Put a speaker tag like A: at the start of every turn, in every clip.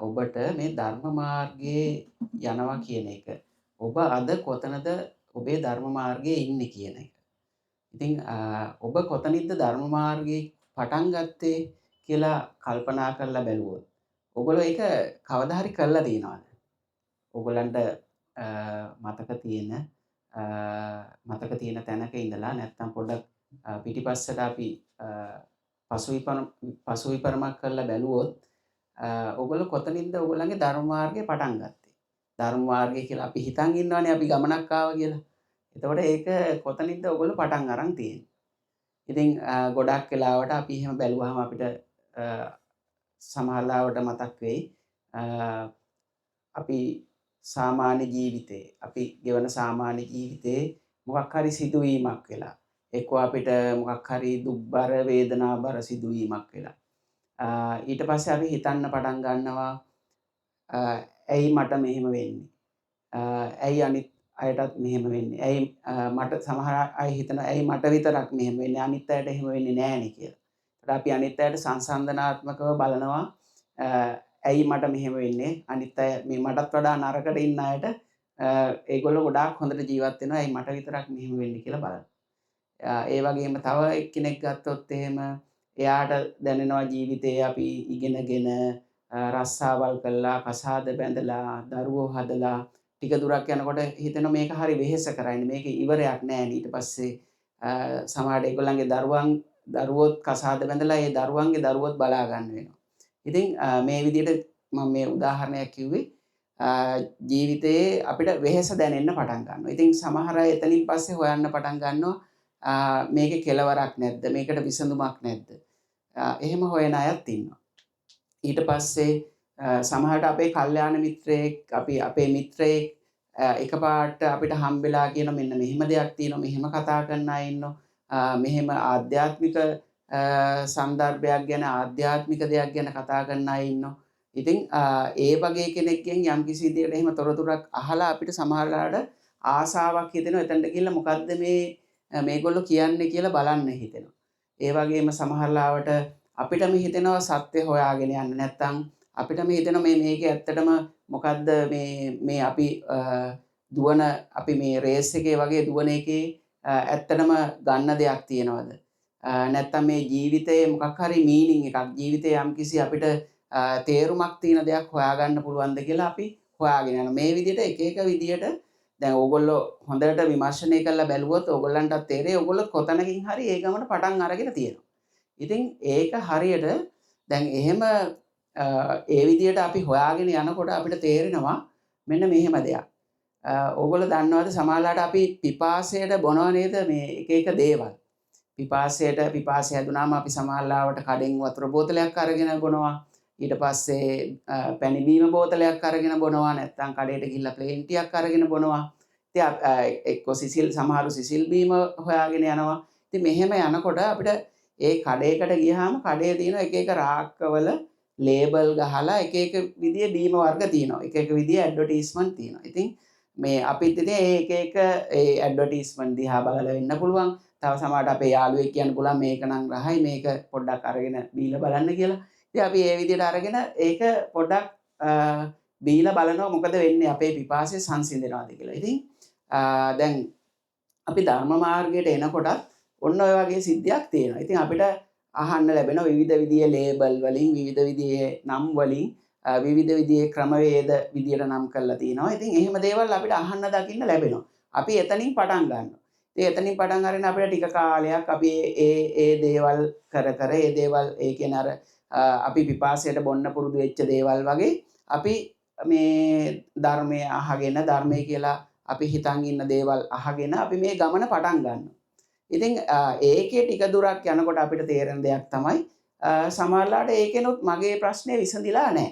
A: ඔබට මේ ධර්ම මාර්ගයේ යනවා කියන එක. ඔබ අද කොතනද ඔබේ ධර්ම මාර්ගයේ ඉන්නේ කියන එක. ඉතින් ඔබ කොතනින්ද ධර්ම මාර්ගයේ පටන් ගත්තේ කියලා කල්පනා කරලා බැලුවොත් ඔයගොල්ලෝ ඒක කවදා හරි කරලා තියෙනවද? ඔයගොල්ලන්ට මතක තියෙන මතක තියෙන තැනක ඉඳලා නැත්තම් පොඩ්ඩක් පිටිපස්සට අපි අ, පසු විපරමක් කරලා බැලුවොත් ඔයගොල්ලෝ කොතනින්ද ඔයගොල්ලන්ගේ ධර්ම මාර්ගය පටන් ගත්තේ? ධර්ම මාර්ගය කියලා අපි හිතන් ඉන්නවනේ අපි ගමනක් ආවා කියලා. එතකොට ඒක කොතනින්ද ඔයගොල්ලෝ පටන් අරන් තියෙන්නේ? ඉතින් ගොඩක් වෙලාවට අපි එහෙම බැලුවාම අපිට සමහර ලාවට මතක් වෙයි අ, අපි සාමාන්‍ය ජීවිතේ අපි ගෙවන සාමාන්‍ය ජීවිතේ මොකක් හරි සිදුවීමක් වෙලා එක්කෝ අපිට මොකක් හරි දුක්බර වේදනාබර සිදුවීමක් වෙලා ඊට පස්සේ අපි හිතන්න පටන් ගන්නවා ඇයි මට මෙහෙම වෙන්නේ? ඇයි අනිත් අයටත් මෙහෙම වෙන්නේ? ඇයි මට සමහර අය හිතනවා ඇයි මට විතරක් මෙහෙම වෙන්නේ? අනිත් අයට එහෙම වෙන්නේ නෑනේ කියලා. ඒත් අපි අනිත් අයට සංසන්දනාත්මකව බලනවා ඇයි මට මෙහෙම වෙන්නේ? අනිත් අය මේ මටත් වඩා නරකට ඉන්න අයට ඒගොල්ලෝ ගොඩාක් හොඳට ජීවත් වෙනවා. ඇයි මට විතරක් මෙහෙම වෙන්නේ කියලා බලනවා. ඒ වගේම තව එක්කෙනෙක් ගත්තොත් එහෙම එයාට දැනෙනවා ජීවිතේ අපි ඉගෙනගෙන රස්සාවල් කළා, කසාද බැඳලා, දරුවෝ හදලා ටික දුරක් යනකොට හිතෙනවා මේක හරි වෙහෙස කරන්නේ. මේක ඉවරයක් නෑ. ඊට පස්සේ සමහරට ඒගොල්ලන්ගේ දරුවොත් කසාද බැඳලා ඒ දරුවන්ගේ දරුවොත් බලා ගන්න වෙනවා. ඉතින් මේ විදිහට මම මේ උදාහරණයක් කිව්වේ ජීවිතයේ අපිට වෙහෙස දැනෙන්න පටන් ගන්නවා. ඉතින් සමහර අය එතනින් පස්සේ හොයන්න පටන් ගන්නවා මේකේ කෙලවරක් නැද්ද? මේකට විසඳුමක් නැද්ද? එහෙම හොයන අයත් ඉන්නවා. ඊට පස්සේ සමහරට අපේ කල්යාණ මිත්‍රයෙක් අපේ මිත්‍රයෙක් එකපාරට අපිට හම්බෙලා කියන මෙන්න මෙහෙම දෙයක් තියෙනවා මෙහෙම කතා කරන අය ඉන්නවා මෙහෙම ආධ්‍යාත්මික සන්දර්භයක් ගැන ආධ්‍යාත්මික දෙයක් ගැන කතා කරන අය ඉන්නවා. ඉතින් ඒ වගේ කෙනෙක්ගෙන් යම්කිසි විදියකට එහෙම තොරතුරක් අහලා අපිට සමහරවිට ආසාවක් හිතෙනවා එතනට ගිහිල්ලා මොකද්ද මේගොල්ලෝ කියන්නේ කියලා බලන්න හිතෙනවා. ඒ වගේම සමහරවිට අපිටම හිතෙනවා සත්‍ය හොයාගෙන යන්න නැත්නම් අපිටම හිතෙනවා මේකේ ඇත්තටම මොකද්ද මේ අපි දුවන අපි මේ රේස් එකේ වගේ දුවන එකේ ඇත්තටම ගන්න දෙයක් තියෙනවද? නැත්තම් මේ ජීවිතයේ මොකක් හරි මීනින් එකක් ජීවිතේ යම්කිසි අපිට තේරුමක් තියෙන දෙයක් හොයාගන්න පුළුවන්ද කියලා අපි හොයාගෙන යනවා. මේ විදිහට එක එක විදිහට දැන් ඕගොල්ලෝ හොඳට විමර්ශනය කරලා බැලුවොත් ඕගොල්ලන්ටත් තේරෙයි ඕගොල්ලෝ කොතනකින් හරි ඒ ගමන පටන් අරගෙන තියෙනවා. ඉතින් ඒක හරියට දැන් එහෙම ඒ විදිහට අපි හොයාගෙන යනකොට අපිට තේරෙනවා මෙන්න මෙහෙම දෙයක්. ඕගොල්ලෝ දන්නවද සමහරවිට අපි පිපාසයට බොනවා නේද මේ එක එක දේවල්. පිපාසය හැදුනාම අපි සමහරවිට කඩෙන් වතුර බෝතලයක් අරගෙන බොනවා. ඊට පස්සේ පැණි බීම බෝතලයක් අරගෙන බොනවා. නැත්නම් කඩේට ගිහිල්ලා ප්ලේන් ටිකක් අරගෙන බොනවා. ඉතින් එක්ක සමහරු සිසිල් බීම හොයාගෙන යනවා. ඉතින් මෙහෙම යනකොට අපිට ඒ කඩේකට ගියාම කඩේ තියෙන එක එක රාක්කවල ලේබල් ගහලා එක එක විදිහේ බීම වර්ග තියෙනවා. එක එක විදිහේ ඇඩ්වර්ටයිස්මන්ට් තියෙනවා. ඉතින් මේ අපිත් ඉතින් එක එක ඒ ඇඩ්වර්ටයිස්මන්ට් දිහා බලලා වෙන්න පුළුවන්. තව සමහරට අපේ යාළුවෙක් කියන්න පුළුවන් මේක නම් රහයි මේක පොඩ්ඩක් අරගෙන බීලා බලන්න කියලා. ඉතින් අපි ඒ විදිහට අරගෙන ඒක පොඩ්ඩක් බීලා බලනවා මොකද වෙන්නේ අපේ පිපාසය සංසිඳනවාද කියලා. ඉතින් දැන් අපි ධර්ම මාර්ගයට එනකොටත් ඔන්න ඔය වගේ සිද්ධියක් තියෙනවා. ඉතින් අපිට අහන්න ලැබෙන විවිධ විදිහේ ලේබල් වලින් විවිධ විදිහේ නම් වලින් විවිධ විදිහේ ක්‍රමවේද විදියට නම් කරලා තිනවා. ඉතින් එහෙම දේවල් අපිට අහන්න දකින්න ලැබෙනවා. අපි එතනින් පටන් ගන්නවා. ඉතින් එතනින් පටන් අරගෙන අපිට ටික කාලයක් අපි ඒ දේවල් කර ඒ දේවල් ඒ කියන්නේ අර අපි පිපාසයට බොන්න පුරුදු වෙච්ච දේවල් වගේ අපි මේ ධර්මය අහගෙන ධර්මය කියලා අපි හිතන් ඉන්න දේවල් අහගෙන අපි මේ ගමන පටන් ගන්නවා. ඉතින් ඒකේ ටික දුරක් යනකොට අපිට තේරෙන දෙයක් තමයි සමහරවිට ඒකෙනොත් මගේ ප්‍රශ්නේ විසඳිලා නැහැ.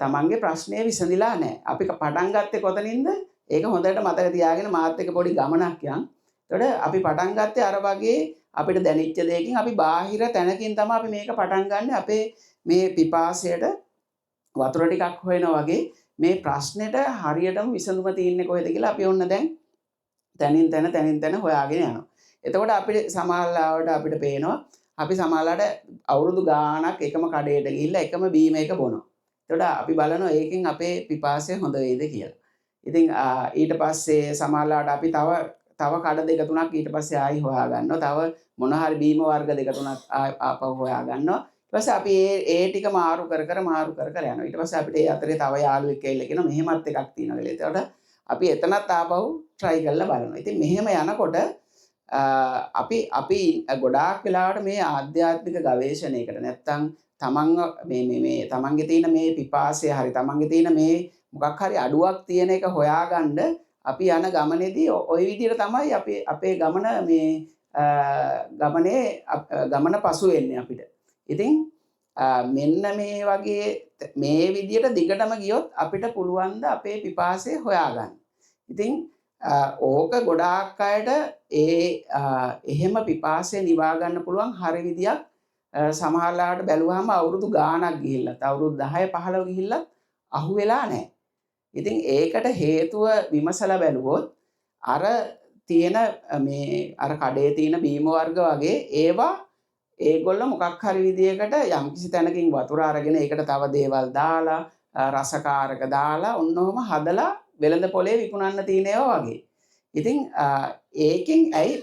A: තමන්ගේ ප්‍රශ්නේ විසඳිලා නැහැ. අපි පටන් ගත්තේ කොතනින්ද? ඒක හොඳට මතක තියාගෙන මාත් එක්ක පොඩි ගමනක් යන්. එතකොට අපි පටන් ගත්තේ අර වගේ අපිට දැනෙච්ච දෙයකින් අපි බාහිර තැනකින් තමයි අපි මේක පටන් ගන්න. අපේ මේ පිපාසයට වතුර ටිකක් හොයනවා වගේ මේ ප්‍රශ්නෙට හරියටම විසඳුම තියෙන්නේ කොහෙද කියලා අපි ඔන්න දැන් තනින් තැන හොයාගෙන යනවා. එතකොට අපිට සමහරවිට අපිට පේනවා අපි සමහරවිට අවුරුදු ගාණක් එකම කඩේට ගිහිල්ලා එකම බීම එක බොනවා. එතකොට අපි බලනවා ඒකෙන් අපේ පිපාසය හොඳ වෙයිද කියලා. ඉතින් ඊට පස්සේ සමහරවිට අපි තව කඩ දෙක තුනක් ඊට පස්සේ ආයි හොයා ගන්නවා. තව මොන හරි බීම වර්ග දෙක තුනක් ආපහු හොයා ගන්නවා. ඊට පස්සේ අපි ඒ ටික මාරු කර කර යනවා. ඊට පස්සේ අපිට ඒ අතරේ තව යාළුවෙක් ඇවිල්ලා කියනවා මෙහෙමත් එකක් තියෙනවා කියලා. එතකොට අපි එතනත් ආපහු try කරලා බලනවා. ඉතින් මෙහෙම යනකොට අපි ගොඩාක් වෙලාවට මේ ආධ්‍යාත්මික ගවේෂණයකට නැත්තම් මේ තමන්ගේ තියෙන මේ පිපාසය හරි තමන්ගේ තියෙන මේ මොකක් හරි අඩුවක් තියෙන එක හොයාගන්න අපි යන ගමනේදී ওই විදිහට තමයි අපේ ගමන පසු වෙන්නේ අපිට. ඉතින් මෙන්න මේ වගේ මේ විදිහට දිගටම ගියොත් අපිට පුළුවන් ද අපේ පිපාසය හොයාගන්න. ඉතින් ඕක ගොඩාක් අයට එහෙම පිපාසය නිවා ගන්න පුළුවන් හරි විදියක් සමහරලාට බැලුවාම අවුරුදු ගාණක් ගිහිල්ලත් අවුරුදු 10 15 ගිහිල්ලත් අහු වෙලා නැහැ. ඉතින් ඒකට හේතුව විමසලා බැලුවොත් අර තියෙන අර කඩේ තියෙන බීම වර්ග වගේ ඒවා ඒගොල්ලෝ මොකක් හරි විදියකට යම්කිසි තැනකින් වතුර අරගෙන ඒකට තව දේවල් දාලා රසකාරක දාලා ඔන්නෝම හදලා වෙළඳ පොලේ විකුණන්න තියෙන ඒවා වගේ. ඉතින් ඒකෙන් ඇයි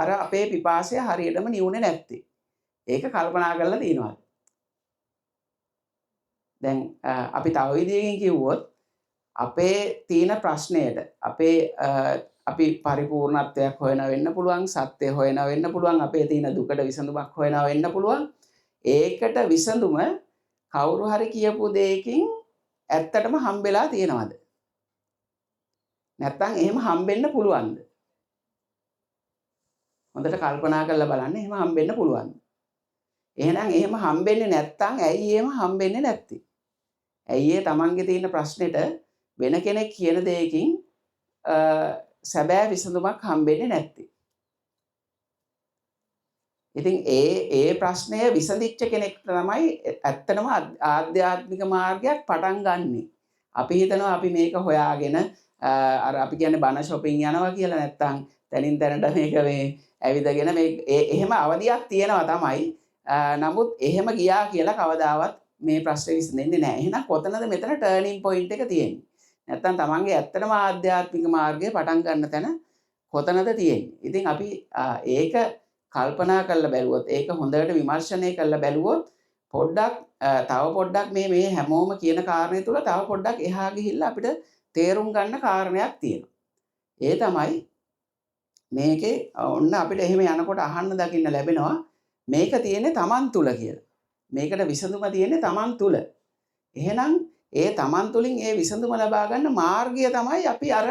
A: අර අපේ පිපාසය හරියටම නිවුනේ නැත්තේ? ඒක කල්පනා කරලා තියෙනවද? දැන් අපි තව විදියකින් කිව්වොත් අපේ තියෙන ප්‍රශ්නයට අපි පරිපූර්ණත්වයක් හොයන වෙන්න පුළුවන්, සත්‍ය හොයන වෙන්න පුළුවන්, අපේ තියෙන දුකට විසඳුමක් හොයන වෙන්න පුළුවන්. ඒකට විසඳුම කවුරු හරි කියපු දෙයකින් ඇත්තටම හම්බෙලා තියෙනවද? නැත්තම් එහෙම හම්බෙන්න පුළුවන්ද? හොඳට කල්පනා කරලා බලන්න එහෙම හම්බෙන්න පුළුවන්ද? එහෙනම් එහෙම හම්බෙන්නේ නැත්තම් ඇයි එහෙම හම්බෙන්නේ නැත්තේ? ඇයි ඒ තමන්ගේ තියෙන ප්‍රශ්නෙට වෙන කෙනෙක් කියන දෙයකින් සැබෑ විසඳුමක් හම්බෙන්නේ නැත්තේ? ඉතින් ඒ ප්‍රශ්නය විසඳිච්ච කෙනෙක්ට තමයි ඇත්තටම ආධ්‍යාත්මික මාර්ගයක් පටන් ගන්නෙ. අපි හිතනවා අපි මේක හොයාගෙන අර අපි කියන්නේ බන shopping යනවා කියලා නැත්තම් තනින් තැනට මේක මේ ඇවිදගෙන මේ එහෙම අවධියක් තියෙනවා තමයි. නමුත් එහෙම ගියා කියලා කවදාවත් මේ ප්‍රශ්නේ විසඳෙන්නේ නැහැ. එහෙනම් කොතනද මෙතන ටර්නින් පොයින්ට් එක තියෙන්නේ? නැත්තම් තමන්ගේ ඇත්තටම ආධ්‍යාත්මික මාර්ගය පටන් ගන්න තැන කොතනද තියෙන්නේ? ඉතින් අපි ඒක කල්පනා කරලා බැලුවොත් ඒක හොඳට විමර්ශනය කරලා බැලුවොත් තව පොඩ්ඩක් මේ හැමෝම කියන කාරණේ තුල තව පොඩ්ඩක් එහා ගිහිල්ලා අපිට තේරුම් ගන්න කාරණයක් තියෙනවා. ඒ තමයි මේකේ ඔන්න අපිට එහෙම යනකොට අහන්න දකින්න ලැබෙනවා මේක තියෙන්නේ තමන් තුල කියලා. මේකට විසඳුම තියෙන්නේ තමන් තුල. එහෙනම් ඒ තමන් තුලින් ඒ විසඳුම ලබා ගන්න මාර්ගය තමයි අපි අර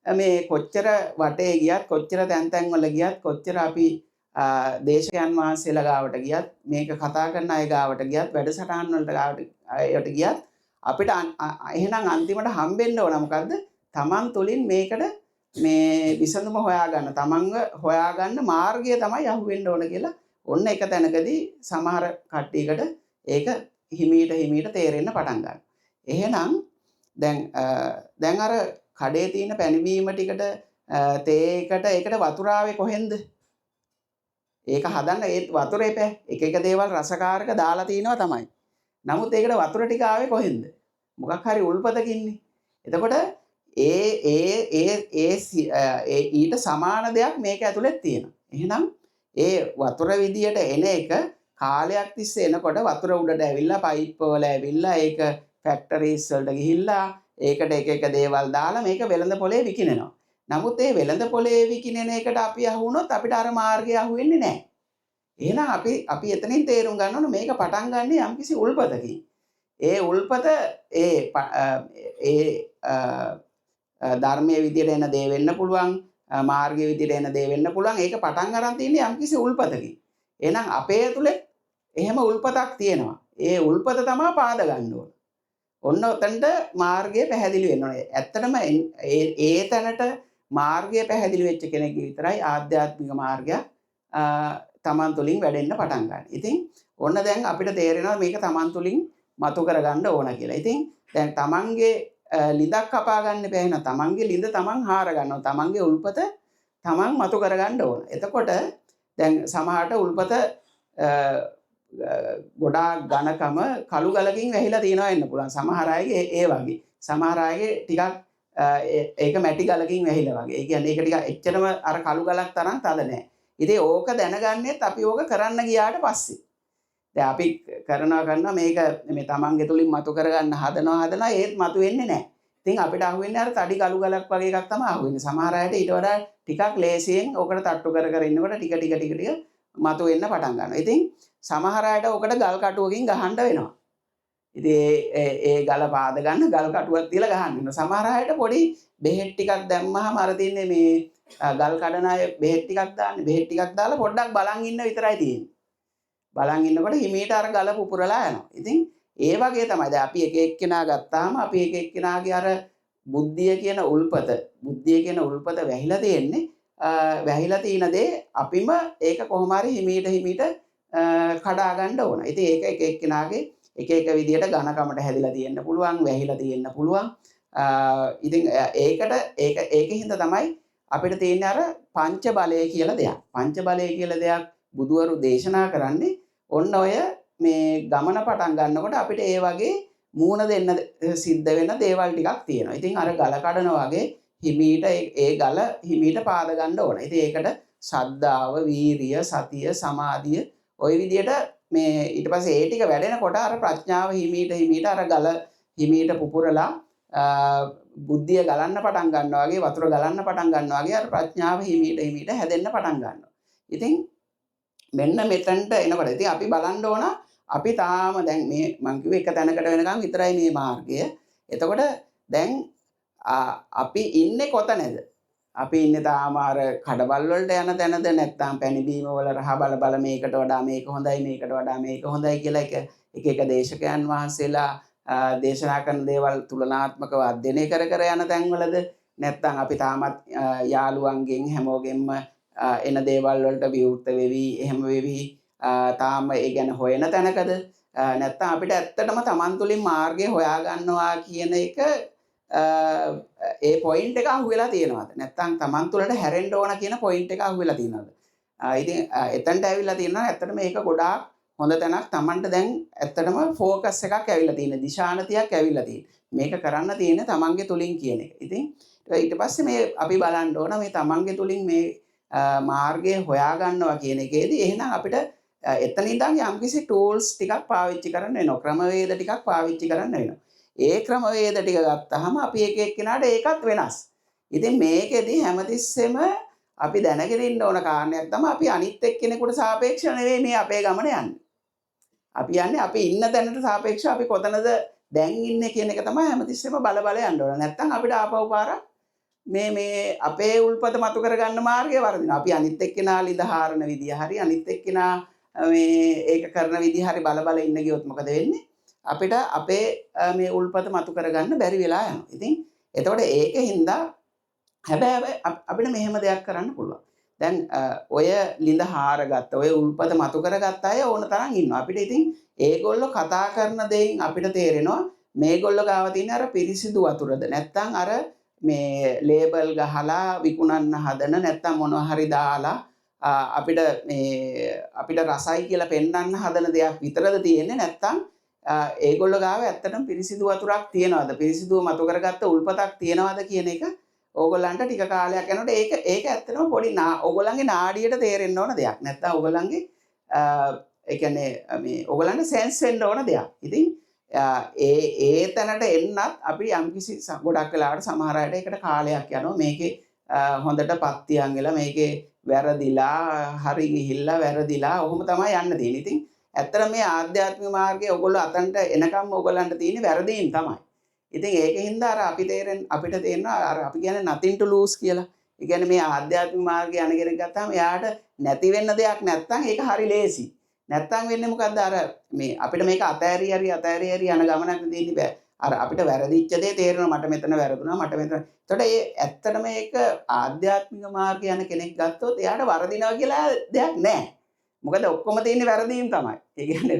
A: මේ කොච්චර වටේ ගියත් කොච්චර තැන් වල ගියත් කොච්චර අපි දේශකයන් වහන්සේලා ගාවට ගියත් මේක කතා කරන අය ගාවට ගියත් වැඩසටහන් වලට ගාවට ගියත් අපිට එහෙනම් අන්තිමට හම්බෙන්න ඕන මොකද්ද? තමන් තුලින් මේකට මේ විසඳුම හොයාගන්න තමන්ව හොයාගන්න මාර්ගය තමයි අහුවෙන්න ඕන කියලා ඔන්න එක තැනකදී සමහර කට්ටියකට ඒක හිමීට තේරෙන්න පටන් ගන්නවා. එහෙනම් දැන් අර කඩේ තියෙන පැණිවීම ටිකට තේකට ඒකට වතුර ආවේ කොහෙන්ද? ඒක හදන්න ඒ වතුරේ එක දේවල් රසකාරක දාලා තිනවා තමයි. නමුත් ඒකට වතුර ටික ආවේ කොහෙන්ද? මොකක් හරි උල්පතකින්නේ. එතකොට ඊට සමාන දෙයක් මේක ඇතුළේ තියෙනවා. එහෙනම් ඒ වතුර විදියට එන එක කාලයක් තිස්සේ එනකොට වතුර උඩට ඇවිල්ලා පයිප් වල ඇවිල්ලා ඒක ෆැක්ටරිස් වලට ගිහිල්ලා ඒකට එක දේවල් දාලා මේක වෙළඳ පොලේ විකිනෙනවා. නමුත් ඒ වෙළඳ පොලේ විකිනෙන එකට අපි අහු වුණොත් අපිට අර මාර්ගය අහු වෙන්නේ නැහැ. එහෙනම් අපි එතනින් තේරුම් ගන්න ඕන මේක පටන් ගන්න යම්කිසි උල්පතකින්. ඒ උල්පත ධර්මයේ විදියට එන දේ වෙන්න පුළුවන්, මාර්ගයේ විදියට එන දේ වෙන්න පුළුවන්. ඒක පටන් ගන්න තියෙන්නේ යම්කිසි උල්පතකින්. එහෙනම් අපේ ඇතුලේ එහෙම උල්පතක් තියෙනවා. ඒ උල්පත තමයි පාද ගන්න ඕන. ඔන්න ඔතනට මාර්ගය පැහැදිලි වෙන්න ඕනේ. ඇත්තටම ඒ තැනට මාර්ගය පැහැදිලි වෙච්ච කෙනෙක් විතරයි ආධ්‍යාත්මික මාර්ගය තමන් තුළින් වැඩෙන්න පටන් ගන්න. ඉතින් ඔන්න දැන් අපිට තේරෙනවා මේක තමන් තුළින් මතු කරගන්න ඕන කියලා. ඉතින් දැන් තමන්ගේ ලිඳක් කපා ගන්න බෑ නේද? තමන්ගේ ලිඳ තමන් හාර ගන්නවා. තමන්ගේ උල්පත තමන් මතු කරගන්න ඕන. එතකොට දැන් සමහරට උල්පත ගොඩාක් ඝනකම කළු ගලකින් වැහිලා තියෙනවා වෙන්න පුළුවන්. සමහර අයගේ ඒ වගේ. සමහර අයගේ ටිකක් ඒක මැටි ගලකින් වැහිලා වගේ. ඒ කියන්නේ ඒක ටිකක් එච්චරම අර කළු ගලක් තරම් තද නෑ. ඉතින් ඕක දැනගන්නෙත් අපි ඕක කරන්න ගියාට පස්සේ. දැන් අපි කරනවා මේක මේ තමන්ගේ තුලින් මතු කරගන්න හදනවා ඒත් මතු වෙන්නේ නැහැ. ඉතින් අපිට අහුවෙන්නේ අර තඩි කළු ගලක් වගේ එකක් තමයි අහුවෙන්නේ. සමහර අයට ඊට වඩා ටිකක් ලේසියෙන් ඕකට තට්ටු කර ඉන්නකොට ටික මතු වෙන්න පටන් ගන්නවා. ඉතින් සමහර අයට ඕකට ගල් කටුවකින් ගහන්න වෙනවා. ඉතින් ඒ ගල පාද ගන්න ගල් කටුවක් තියලා ගහන්න වෙනවා. සමහර අයට පොඩි බෙහෙත් ටිකක් දැම්මහම අර තියන්නේ මේ ගල් කඩන අය බෙහෙත් ටිකක් දාන්නේ. බෙහෙත් ටිකක් දාලා පොඩ්ඩක් බලන් ඉන්න විතරයි තියෙන්නේ. බලන් ඉන්නකොට හිමීට අර ගල පුපුරලා යනවා. ඉතින් ඒ වගේ තමයි. දැන් අපි එක එක්කෙනා ගත්තාම අපි එක එක්කෙනාගේ අර බුද්ධිය කියන උල්පත වැහිලා තියෙන්නේ. වැහිලා තියෙන දේ අපිම ඒක කොහොම හරි හිමීට කඩා ගන්න ඕන. ඉතින් ඒක එක එක්කෙනාගේ එක විදියට ඝනකමට හැදිලා තියෙන්න පුළුවන්, වැහිලා තියෙන්න පුළුවන්. ඉතින් ඒකින්ද තමයි අපිට තියෙන්නේ අර පංච බලය කියලා දෙයක්. පංච බලය කියලා දෙයක් බුදුවරු දේශනා කරන්නේ ඔන්න ඔය මේ ගමන පටන් ගන්නකොට අපිට ඒ වගේ මූණ දෙන්න සිද්ධ වෙන දේවල් ටිකක් තියෙනවා. ඉතින් අර ගල කඩනවා වගේ හිමීට ඒ ගල හිමීට පාද ගන්න ඕන. ඉතින් ඒකට ශ්‍රද්ධාව, වීරිය, සතිය, සමාධිය ওই විදියට මේ ඊට පස්සේ ඒ ටික වැඩෙනකොට අර ප්‍රඥාව හිමීට අර ගල හිමීට පුපුරලා බුද්ධිය ගලන්න පටන් ගන්නවා වගේ වතුර ගලන්න පටන් ගන්නවා වගේ අර ප්‍රඥාව හිමීට හැදෙන්න පටන් ගන්නවා. ඉතින් මෙන්න මෙතනට එනකොට ඉතින් අපි බලන්න ඕන අපි තාම දැන් මේ මං කිව්වේ එක තැනකට වෙනකම් විතරයි මේ මාර්ගය. එතකොට දැන් අපි ඉන්නේ කොතනද? අපි ඉන්නේ තාම අර කඩවල් වලට යන තැනද නැත්නම් පැණි බීම වල රහ බල මේකට වඩා මේක හොඳයි කියලා එක දේශකයන් වහන්සේලා දේශනා කරන දේවල් තුලනාත්මකව අධ්‍යයනය කර යන තැන්වලද නැත්නම් අපි තාමත් යාළුවන්ගෙන් හැමෝගෙම එන දේවල් වලට විවෘත වෙවි එහෙම වෙවි තාම ඒ ගැන හොයන තැනකද නැත්නම් අපිට ඇත්තටම Taman තුලින් මාර්ගය හොයා ගන්නවා කියන එක ඒ පොයින්ට් එක අහුවෙලා තියෙනවද නැත්නම් Taman තුලට හැරෙන්න ඕන කියන පොයින්ට් එක අහුවෙලා තියෙනවද ඉතින් එතනට ඇවිල්ලා තියෙනවා ඇත්තටම මේක ගොඩාක් හොඳ තැනක් Tamanට දැන් ඇත්තටම ફોකස් එකක් ඇවිල්ලා තියෙන දිශානතියක් ඇවිල්ලා තියෙන මේක කරන්න තියෙන්නේ Tamanගේ තුලින් කියන එක. ඉතින් ඊට පස්සේ මේ අපි බලන්න ඕන මේ Tamanගේ තුලින් මේ මාර්ගය හොයා ගන්නවා කියන එකේදී එහෙනම් අපිට එතන ඉඳන් යම්කිසි ටූල්ස් ටිකක් පාවිච්චි කරන්න වෙනවා. ක්‍රමවේද ටිකක් පාවිච්චි කරන්න වෙනවා. ඒ ක්‍රමවේද ටික ගත්තාම අපි එක එක්කෙනාට ඒකත් වෙනස්. ඉතින් මේකෙදි හැමතිස්සෙම අපි දැනගෙන ඉන්න ඕන කාරණයක් තමයි අපි අනිත් එක්කෙනෙකුට සාපේක්ෂව නෙවෙයි මේ අපේ ගමන යන්නේ. අපි යන්නේ අපි ඉන්න තැනට සාපේක්ෂව අපි කොතනද දැන් ඉන්නේ කියන එක තමයි හැමතිස්සෙම බල යන්න ඕන. නැත්තම් අපිට ආපහු පාරක් මේ අපේ උල්පත මතු කරගන්න මාර්ගය වර්ධිනවා. අපි අනිත් එක්කෙනා ලිඳහාරන විදිය හරි අනිත් එක්කෙනා මේ ඒක කරන විදිය හරි බල ඉන්න ගියොත් මොකද වෙන්නේ? අපිට අපේ මේ උල්පත මතු කරගන්න බැරි වෙලා යනවා. ඉතින් එතකොට ඒකින්ද හැබැයි අපිට මෙහෙම දෙයක් කරන්න පුළුවන්. දැන් ඔය ලිඳහාර ගත්ත ඔය උල්පත මතු කරගත්ත අය ඕන තරම් ඉන්නවා. අපිට ඉතින් ඒගොල්ලෝ කතා කරන දෙයින් අපිට තේරෙනවා මේගොල්ලෝ ගාව තියෙන අර පිරිසිදු වතුරද නැත්නම් අර මේ ලේබල් ගහලා විකුණන්න හදන නැත්නම් මොනවා හරි දාලා අපිට රසයි කියලා පෙන්වන්න හදන දෙයක් විතරද තියෙන්නේ නැත්නම් ඒගොල්ලෝ ගාව ඇත්තටම පිරිසිදු වතුරක් තියනවාද පිරිසිදුව මතු කරගත්ත උල්පතක් තියනවාද කියන එක ඕගොල්ලන්ට ටික කාලයක් යනකොට ඒක ඇත්තටම පොඩි ඕගොල්ලන්ගේ නාඩියට තේරෙන්න ඕන දෙයක් නැත්නම් ඕගොල්ලන්ගේ ඒ කියන්නේ මේ ඕගොල්ලන්ට සෙන්ස් වෙන්න ඕන දෙයක්. ඉතින් ඒ තැනට එන්නත් අපි යම්කිසි ගොඩක් වෙලාවට සමහර අයට ඒකට කාලයක් යනවා මේකේ හොඳට පත්තියන් වෙලා මේකේ වැරදිලා හරි ගිහිල්ලා වැරදිලා ඔහොම තමයි යන්න තියෙන්නේ. ඉතින් ඇත්තට මේ ආධ්‍යාත්මික මාර්ගයේ ඔයගොල්ලෝ අතන්ට එනකම් ඔයගොල්ලන්ට තියෙන්නේ වැරදීම් තමයි. ඉතින් ඒකින්ද අර අපිට තේරෙනවා අර අපි කියන්නේ nothing to lose කියලා. ඒ කියන්නේ මේ ආධ්‍යාත්මික මාර්ගය යන කෙනෙක් ගත්තාම එයාට නැති වෙන්න දෙයක් නැත්තම් ඒක හරි ලේසි. නැත්තම් වෙන්නේ මොකද්ද අර මේ අපිට මේක අතෑරි හරි යන ගමනක් දෙන්නේ බෑ. අර අපිට වැරදිච්ච දේ තේරෙනවා මට මෙතන වැරදුනා මට මෙතන. එතකොට ඒ ඇත්තටම මේක ආධ්‍යාත්මික මාර්ගය යන කෙනෙක් ගත්තොත් එයාට වරදිනවා කියලා දෙයක් නැහැ. මොකද ඔක්කොම තියෙන්නේ වැරදීම් තමයි. ඒ කියන්නේ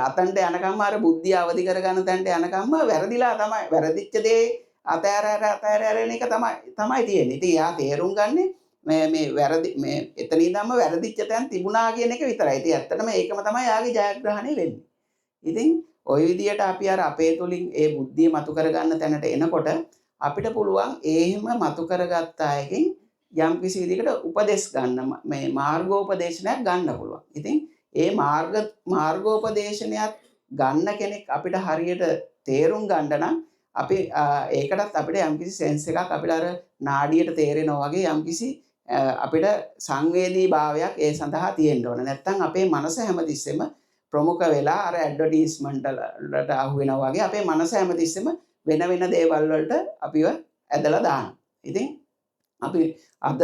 A: අතන්ට යනකම්ම අර බුද්ධිය අවදි කරගන්න තැනට යනකම්ම වැරදිලා තමයි. වැරදිච්ච දේ අතෑර යන එක තමයි තියෙන්නේ. ඉතින් එයා තේරුම් ගන්නේ මේ වැරදි මේ එතන ඉඳන්ම වැරදිච්ච තැන් තිබුණා කියන එක විතරයි. ඉතින් ඇත්තටම ඒකම තමයි යාගේ ජයග්‍රහණය වෙන්නේ. ඉතින් ওই විදියට අපි අර අපේ තුලින් ඒ බුද්ධිය මතු කරගන්න තැනට එනකොට අපිට පුළුවන් එහෙම මතු කරගත්ත අයකින් යම්කිසි විදිහකට උපදෙස් ගන්න මේ මාර්ගෝපදේශනයක් ගන්න පුළුවන්. ඉතින් ඒ මාර්ගෝපදේශනයක් ගන්න කෙනෙක් අපිට හරියට තේරුම් ගන්න නම් අපි ඒකටත් අපිට යම්කිසි සෙන්ස් එකක් අපිට අර නාඩියට තේරෙනවා වගේ යම්කිසි අපිට සංවේදී භාවයක් ඒ සඳහා තියෙන්න ඕන. නැත්නම් අපේ මනස හැමතිස්සෙම ප්‍රමුඛ වෙලා අර ඇඩ්වර්ටයිස්මන්ට් වලට අහු වෙනවා වගේ අපේ මනස හැමතිස්සෙම වෙන වෙන දේවල් වලට අපිව ඇදලා දානවා. ඉතින් අපි අද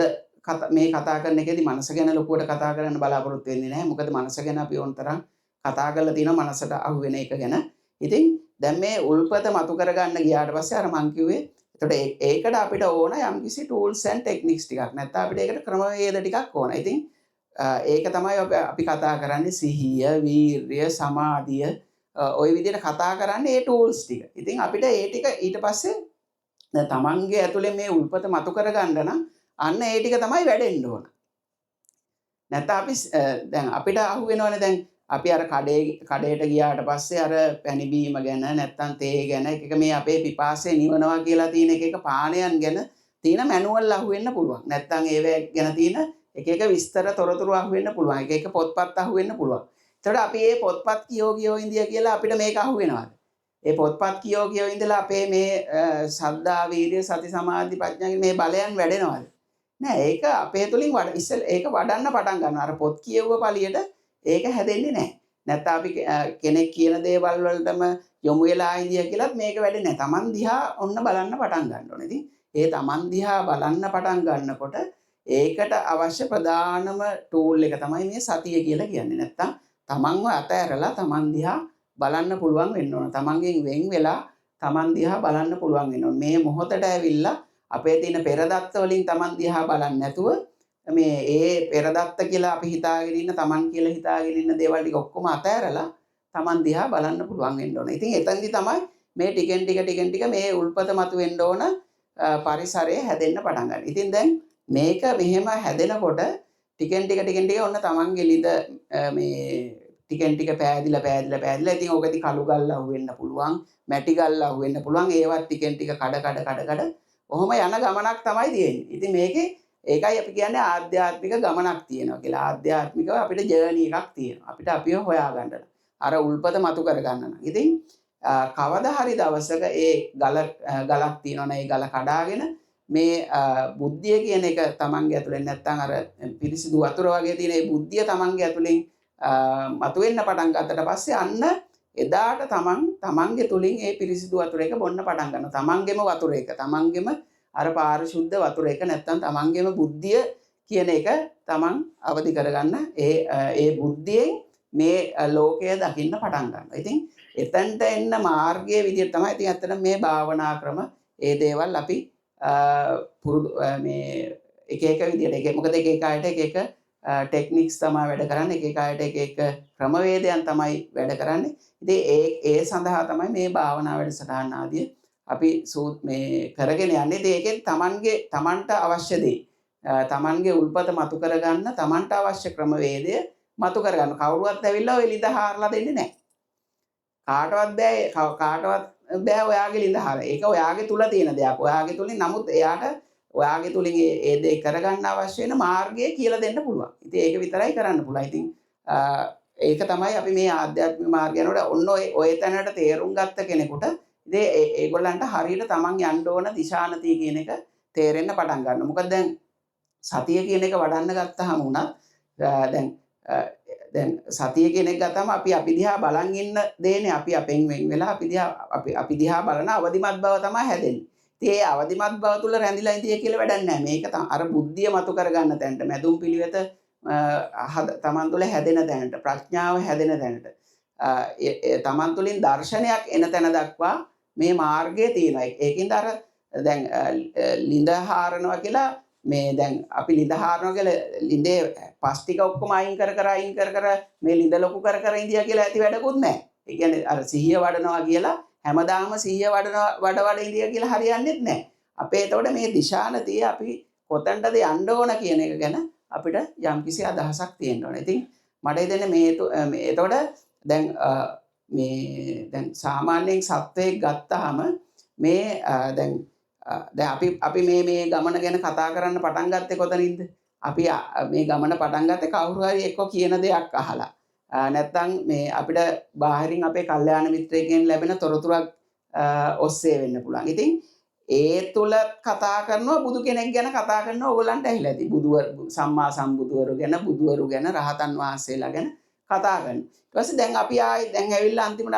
A: මේ කතා කරන එකේදී මනස ගැන ලොකුවට කතා කරන්න බලාපොරොත්තු වෙන්නේ නැහැ. මොකද මනස ගැන අපි ඕනතරම් කතා කරලා තියෙනවා මනසට අහු වෙන එක ගැන. ඉතින් දැන් මේ උල්පත මතු කරගන්න ගියාට පස්සේ අර මං කිව්වේ එතකොට ඒකට අපිට ඕන යම්කිසි tools and techniques ටිකක්. නැත්නම් අපිට ඒකට ක්‍රමවේද ටිකක් ඕන. ඉතින් ඒක තමයි අපි කතා කරන්නේ සිහිය, වීර්ය, සමාධිය ওই විදිහට කතා කරන්නේ ඒ tools ටික. ඉතින් අපිට ඒ ටික ඊට පස්සේ දැන් තමන්ගේ ඇතුලේ මේ උල්පත මතු කරගන්න නම් අන්න ඒ ටික තමයි වැඩෙන්න ඕන. නැත්නම් අපි දැන් අපිට අහු වෙනවනේ දැන් අපි අර කඩේට ගියාට පස්සේ අර පැණි බීම ගැන නැත්නම් තේ ගැන එක මේ අපේ පිපාසය නිවනවා කියලා තියෙන එක පානයන් ගැන තියෙන මැනුවල් අහු වෙන්න පුළුවන්. නැත්නම් ඒව ගැන තියෙන එක විස්තර තොරතුරු අහු වෙන්න පුළුවන්. එක පොත්පත් අහු වෙන්න පුළුවන්. ඒතකොට අපි මේ පොත්පත් කියෝ ඉන්දියා කියලා අපිට මේක අහු වෙනවාද? ඒ පොත්පත් කියෝ ඉඳලා අපේ මේ සද්ධා, වීර්ය, සති, සමාධි, ප්‍රඥා මේ බලයන් වැඩෙනවද? නෑ. ඒක අපේ තුලින් ඒක වඩන්න පටන් ගන්නවා. අර පොත් කියවුව පළියට ඒක හැදෙන්නේ නැහැ. නැත්නම් අපි කෙනෙක් කියන දේවල් වලටම යොමු වෙලා ඉඳියා කියලාත් මේක වැඩෙන්නේ නැහැ. Taman දිහා ඔන්න බලන්න පටන් ගන්න ඕනේ. ඉතින් ඒ Taman දිහා බලන්න පටන් ගන්නකොට ඒකට අවශ්‍ය ප්‍රධානම ටූල් එක තමයි මේ සතිය කියලා කියන්නේ. නැත්නම් Tamanව අතහැරලා Taman දිහා බලන්න පුළුවන් වෙන්න ඕන. Tamanගෙන් වෙන් වෙලා Taman දිහා බලන්න පුළුවන් වෙන්න ඕන. මේ මොහොතට ඇවිල්ලා අපේ තියෙන පෙරදත්ත වලින් Taman දිහා බලන්නේ නැතුව මේ ඒ පෙරදත්ත කියලා අපි හිතාගෙන ඉන්න Taman කියලා හිතාගෙන ඉන්න දේවල් ටික ඔක්කොම අතහැරලා Taman දිහා බලන්න පුළුවන් වෙන්න ඕන. ඉතින් එතනදි තමයි මේ ටිකෙන් ටික මේ උල්පත මතු වෙන්න ඕන පරිසරය හැදෙන්න පටන් ගන්න. ඉතින් දැන් මේක මෙහෙම හැදෙනකොට ටිකෙන් ටික ඔන්න Tamanගේ ලිද මේ ටිකෙන් ටික පෑදිලා ඉතින් ඕකෙදි කළු ගල් අහුවෙන්න පුළුවන්, මැටි ගල් අහුවෙන්න පුළුවන්. ඒවත් ටිකෙන් ටික කඩ ඔහොම යන ගමනක් තමයි තියෙන්නේ. ඉතින් මේකේ ඒකයි අපි කියන්නේ ආධ්‍යාත්මික ගමනක් තියෙනවා කියලා. ආධ්‍යාත්මිකව අපිට ජර්නි එකක් තියෙනවා. අපිට අපිව හොයාගන්න. අර උල්පත මතු කරගන්න නම්. ඉතින් කවදා හරි දවසක ඒ ගලක් තියෙනවනේ ඒ ගල කඩාගෙන මේ බුද්ධිය කියන එක තමන්ගේ ඇතුලෙන් නැත්තම් අර පිරිසිදු වතුර වගේ තියෙන ඒ බුද්ධිය තමන්ගේ ඇතුලෙන් මතුවෙන්න පටන් ගත්තට පස්සේ අන්න එදාට තමන්ගේ තුලින් ඒ පිරිසිදු වතුර එක බොන්න පටන් ගන්නවා. තමන්ගේම වතුර එක. තමන්ගේම අර පාරිශුද්ධ වතුර එක නැත්තම් තමන්ගේම බුද්ධිය කියන එක තමන් අවදි කරගන්න ඒ බුද්ධියෙන් මේ ලෝකය දකින්න පටන් ගන්නවා. ඉතින් එතනට එන්න මාර්ගයේ විදිහට තමයි ඉතින් ඇත්තට මේ භාවනා ක්‍රම ඒ දේවල් අපි පුරුදු මේ එක විදිහට මොකද එක අයට එක ටෙක්නික්ස් තමයි වැඩ කරන්නේ. එක අයට එක ක්‍රමවේදයන් තමයි වැඩ කරන්නේ. ඉතින් ඒ සඳහා තමයි මේ භාවනා වැඩසටහන ආදී අපි මේ කරගෙන යන්නේ. ඉතින් ඒකෙන් තමන්ට අවශ්‍ය දේ තමන්ගේ උල්පත මතු කරගන්න තමන්ට අවශ්‍ය ක්‍රමවේදය මතු කරගන්න. කවුරුවත් ඇවිල්ලා ඔය ලිඳ හාරලා දෙන්නේ නැහැ. කාටවත් බෑ ඔයාගේ ලිඳ හාර. ඒක ඔයාගේ තුල තියෙන දෙයක්. ඔයාගේ තුලින් නමුත් එයාට ඔයාගේ තුලින් ඒ දේ කරගන්න අවශ්‍ය වෙන මාර්ගය කියලා දෙන්න පුළුවන්. ඉතින් ඒක විතරයි කරන්න පුළුවන්. ඉතින් ඒක තමයි අපි මේ ආධ්‍යාත්මික මාර්ගය යනකොට ඔන්න ඔය තැනට තේරුම් ගත්ත කෙනෙකුට ඉතින් ඒගොල්ලන්ට හරියට තමන් යන්න ඕන දිශානතිය කියන එක තේරෙන්න පටන් ගන්නවා. මොකද දැන් සතිය කියන එක වඩන්න ගත්තාම උනත් දැන් සතිය කියන එක ගත්තාම අපි දිහා බලන් ඉන්න දේනේ අපි අපෙන් වෙන් වෙලා අපි දිහා බලන අවදිමත් බව තමයි හැදෙන්නේ. ඉතින් ඒ අවදිමත් බව තුල රැඳිලා ඉඳිය කියලා වැඩක් නැහැ. මේක අර බුද්ධිය මතු කරගන්න තැනට මැදුම් පිළිවෙත තමන් තුළ හැදෙන තැනට ප්‍රඥාව හැදෙන තැනට තමන් තුළින් දර්ශනයක් එන තැන දක්වා මේ මාර්ගය තියෙනවා. ඒකින්ද අර දැන් ලිඳ හාරනවා කියලා මේ දැන් අපි ලිඳ හාරනවා කියලා ලිඳේ පස් ටික ඔක්කොම අයින් කර මේ ලිඳ ලොකු කර ඉඳියා කියලා ඇති වැඩකුත් නැහැ. ඒ කියන්නේ අර සිහිය වඩනවා කියලා හැමදාම සිහිය වඩ ඉඳියා කියලා හරියන්නේත් නැහැ. අපේ එතකොට මේ දිශානතිය අපි කොතැනටද යන්න ඕන කියන එක ගැන අපිට යම්කිසි අදහසක් තියෙන්න ඕනේ. ඉතින් මට හිතෙන්නේ මේ එතකොට දැන් දැන් සාමාන්‍යයෙන් සත්වයෙක් ගත්තාම මේ අපි මේ ගමන ගැන කතා කරන්න පටන් ගත්තේ කොතනින්ද? අපි මේ ගමන පටන් ගත්තේ කවුරු හරි එක්ක කියන දෙයක් අහලා. නැත්තම් මේ අපිට බාහිරින් අපේ කල්යාණ මිත්‍රයෙක්ගෙන් ලැබෙන තොරතුරක් ඔස්සේ වෙන්න පුළුවන්. ඉතින් ඒ තුල කතා කරනවා බුදු කෙනෙක් ගැන කතා කරනවා ඕගොල්ලන්ට ඇහිලා ඇති. සම්මා සම්බුදුවරු ගැන, බුදුවරු ගැන, රහතන් වහන්සේලා ගැන කතා කරනවා. ඊට පස්සේ දැන් අපි දැන් ඇවිල්ලා අන්තිමට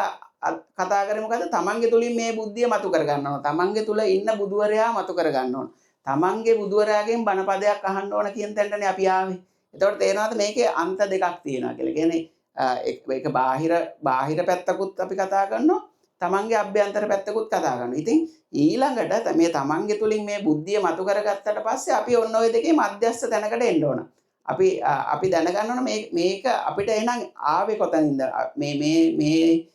A: කතා කරේ මොකද? තමන්ගේ තුලින් මේ බුද්ධිය මතු කර ගන්න ඕන. තමන්ගේ තුල ඉන්න බුදුවරයා මතු කර ගන්න ඕන. තමන්ගේ බුදුවරයාගෙන් බණ පදයක් අහන්න ඕන කියන තැනටනේ අපි ආවේ. එතකොට තේරෙනවද මේකේ අන්ත දෙකක් තියෙනවා කියලා. කියන්නේ ඒක බාහිර පැත්තකුත් අපි කතා කරනවා. තමන්ගේ අභ්‍යන්තර පැත්තකුත් කතා කරනවා. ඉතින් ඊළඟට මේ තමන්ගේ තුලින් මේ බුද්ධිය මතු කරගත්තට පස්සේ අපි ඔන්න ඔය දෙකේ මධ්‍යස්ථ තැනකට එන්න ඕන. අපි දැනගන්න ඕන මේක අපිට එහෙනම් ආවේ කොතනින්ද? මේ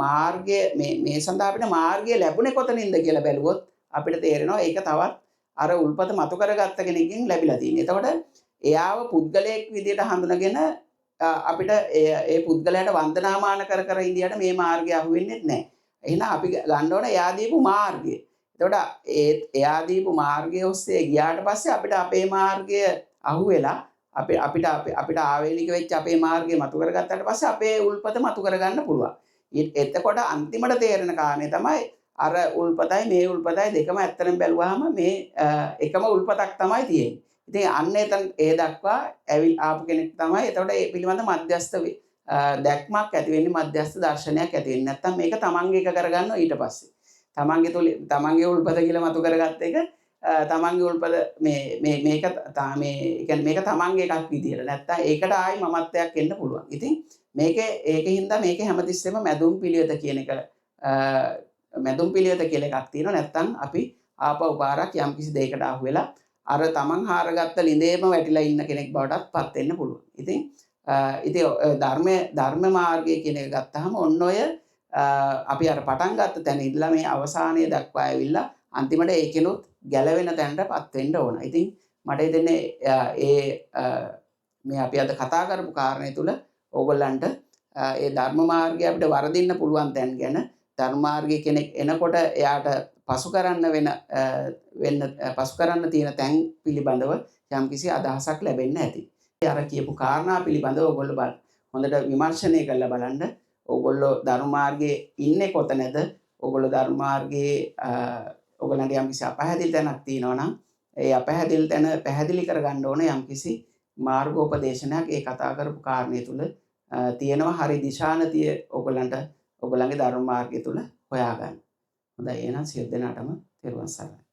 A: මාර්ගය මේ සඳහා අපිට මාර්ගය ලැබුණේ කොතනින්ද කියලා බැලුවොත් අපිට තේරෙනවා ඒක තවත් අර උල්පත මතු කරගත්ත කෙනෙක්ගෙන් ලැබිලා තියෙනවා. එතකොට එයාව පුද්ගලයෙක් විදියට හඳුනගෙන අපිට ඒ පුද්ගලයාට වන්දනාමාන කර ඉඳියට මේ මාර්ගය අහුවෙන්නේ නැහැ. එහෙනම් අපි ගන්න ඕන එයා දීපු මාර්ගය. එතකොට එයා දීපු මාර්ගය ඔස්සේ ගියාට පස්සේ අපිට අපේ මාර්ගය අහුවෙලා අපිට ආවේනික වෙච්ච අපේ මාර්ගය මතු කරගත්තාට පස්සේ අපේ උල්පත මතු කරගන්න පුළුවන්. එතකොට අන්තිමට තේරෙන කාරණේ තමයි අර උල්පතයි මේ උල්පතයි දෙකම ඇත්තටම බැලුවාම මේ එකම උල්පතක් තමයි තියෙන්නේ. ඉතින් අන්න ඒ දක්වා ආපු කෙනෙක් තමයි එතකොට ඒ පිළිබඳ මධ්‍යස්ථ දැක්මක් ඇති වෙන්නේ, මධ්‍යස්ථ දර්ශනයක් ඇති වෙන්නේ. නැත්තම් මේක තමන්ගේ එක කරගන්නවා ඊට පස්සේ. තමන්ගේ උල්පත කියලා මතු කරගත්ත එක තමන්ගේ උල්පත මේක මේක තමන්ගේ එකක් විදියට. නැත්තම් ඒකට ආයි මමත්වයක් එන්න පුළුවන්. ඉතින් ඒකින්ද මේක හැමතිස්සෙම මැදුම් පිළිවෙත කියන එක මැදුම් පිළිවෙත කියලා එකක් තියෙනවා. නැත්තම් අපි ආපහු පාරක් යම්කිසි දෙයකට අහු වෙලා අර තමන් හාරගත්ත ලිඳේම වැටිලා ඉන්න කෙනෙක් බවටත් පත් වෙන්න පුළුවන්. ඉතින් ධර්ම මාර්ගය කියන එක ගත්තාම ඔන්න ඔය අපි අර පටන් ගත්ත තැන ඉඳලා මේ අවසානයේ දක්වා ඇවිල්ලා අන්තිමට ඒකෙනුත් ගැලවෙන තැනටපත් වෙන්න ඕන. ඉතින් මට හිතෙන්නේ මේ අපි අද කතා කරපු කාරණේ තුල ඕගොල්ලන්ට ඒ ධර්ම මාර්ගය අපිට වරදින්න පුළුවන් තැන් ගැන, ධර්ම මාර්ගය කෙනෙක් එනකොට එයාට පසු කරන්න තියෙන තැන් පිළිබඳව යම්කිසි අදහසක් ලැබෙන්න ඇති. අර කියපු කාරණා පිළිබඳව ඔයගොල්ලෝ හොඳට විමර්ශනය කරලා බලන්න. ඔයගොල්ලෝ ධර්ම මාර්ගයේ ඉන්නේ කොතනද? ඔයගොල්ලෝ ධර්ම මාර්ගයේ ඔයගොල්ලන්ට යම්කිසි අපහැදිලි තැනක් තියෙනවා නම් ඒ අපහැදිලි තැන පැහැදිලි කරගන්න ඕන යම්කිසි මාර්ගෝපදේශනයක් ඒ කතා කරපු කාරණේ තුල තියෙනවා. හරි දිශානතිය ඔයගොල්ලන්ගේ ධර්ම මාර්ගය තුල හොයාගන්න. හොඳයි එහෙනම් සියලු දෙනාටම තෙරුවන් සරණයි.